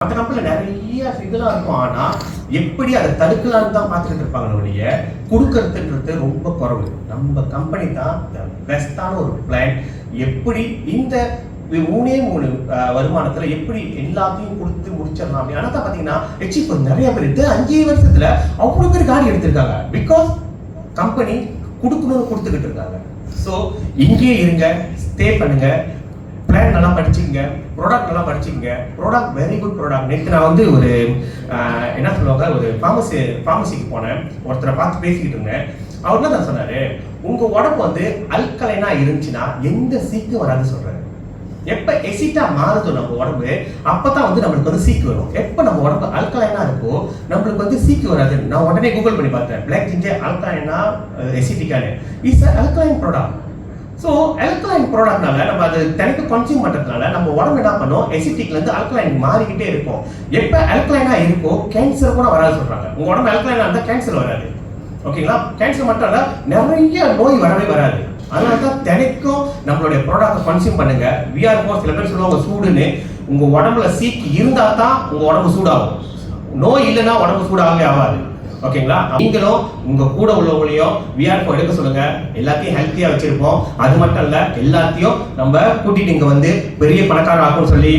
அந்த கம்பெனில நிறைய இதெல்லாம் இருக்கும். ஆனா எப்படி அதை தடுக்கலான்னு தான் பார்த்துட்டு இருப்பாங்க ஒழிய கொடுக்கறதுன்றது ரொம்ப குறைவு. நம்ம கம்பெனி தான் பெஸ்டான ஒரு பிளான். எப்படி இந்த 3 வருமானத்துல எப்படி எல்லாத்தையும் கொடுத்து முடிச்சிடலாம் அப்படின்னு. ஆனா தான் பாத்தீங்கன்னா இப்போ நிறைய பேர் 5 வருஷத்துல அவ்வளவு பேர் காடி எடுத்திருக்காங்க. பிகாஸ் கம்பெனி கொடுக்கணும்னு கொடுத்துக்கிட்டு இருக்காங்க. ஸோ இங்கேயே இருங்க, ஸ்டே பண்ணுங்க, பிளான் நல்லா படிச்சுங்க, ப்ராடக்ட் நல்லா படிச்சுங்க. Product very good product. நேற்று நான் வந்து ஒரு என்ன சொல்லுவாங்க, ஒரு ஃபார்மசிக்கு போனேன். ஒருத்தரை பார்த்து பேசிக்கிட்டு இருந்தேன். அவர் என்ன தான் சொன்னாரு, உங்க உடம்பு வந்து அல்கலைனா இருந்துச்சுன்னா எந்த சீக்கும் வராதுன்னு சொல்றாரு. எப்ப எசிட்டா மாறுதோ நம்ம உடம்பு, அப்பதான் வந்து நம்மளுக்கு வந்து சீக்கு வரும். எப்ப நம்ம உடம்பு அல்கலைனா இருக்கோ நம்மளுக்கு வந்து சீக்கு வராது. நான் உடனே கூகுள் பண்ணி பார்த்தேன், பிளாக் ஜிஞ்சர் அல்கலைனா எசிட்டிக்கானு. It's alkaline product. So alkaline ப்ராடக்ட்னால நம்ம அது தனிக்கு கன்சியூம் பண்ணுறதுனால நம்ம உடம்பு என்ன பண்ணும், எசிட்டிக்லேருந்து அல்கலைன் மாறிக்கிட்டே இருக்கும். எப்போ அல்கலைனா இருக்கோ கேன்சர் கூட வராது சொல்கிறாங்க. உங்கள் உடம்பு அல்கலைனா இருந்தால் கேன்சர் வராது. ஓகேங்களா? கேன்சர் மட்டும் இல்லை, நிறைய நோய் வரவே வராது. அதனால தான் தினைக்கும் நம்மளுடைய ப்ராடக்ட் கன்சியூம் பண்ணுங்க. விஆர் சில பேர் சொல்லுவாங்க சூடுன்னு. உங்கள் உடம்புல சீக்கு இருந்தால் தான் உங்கள் உடம்பு சூடாகும். நோய் இல்லைன்னா உடம்பு சூடாகவே ஆகாது. ஓகேங்களா? நீங்களும் உங்க கூட உள்ளவங்களையும் விஆர் எடுக்க சொல்லுங்க. எல்லாத்தையும் ஹெல்த்தியா வச்சிருப்போம். அது மட்டும் இல்ல, எல்லாத்தையும் நம்ம கூட்டிட்டு இங்க வந்து பெரிய பணக்காரர் ஆகும்னு சொல்லி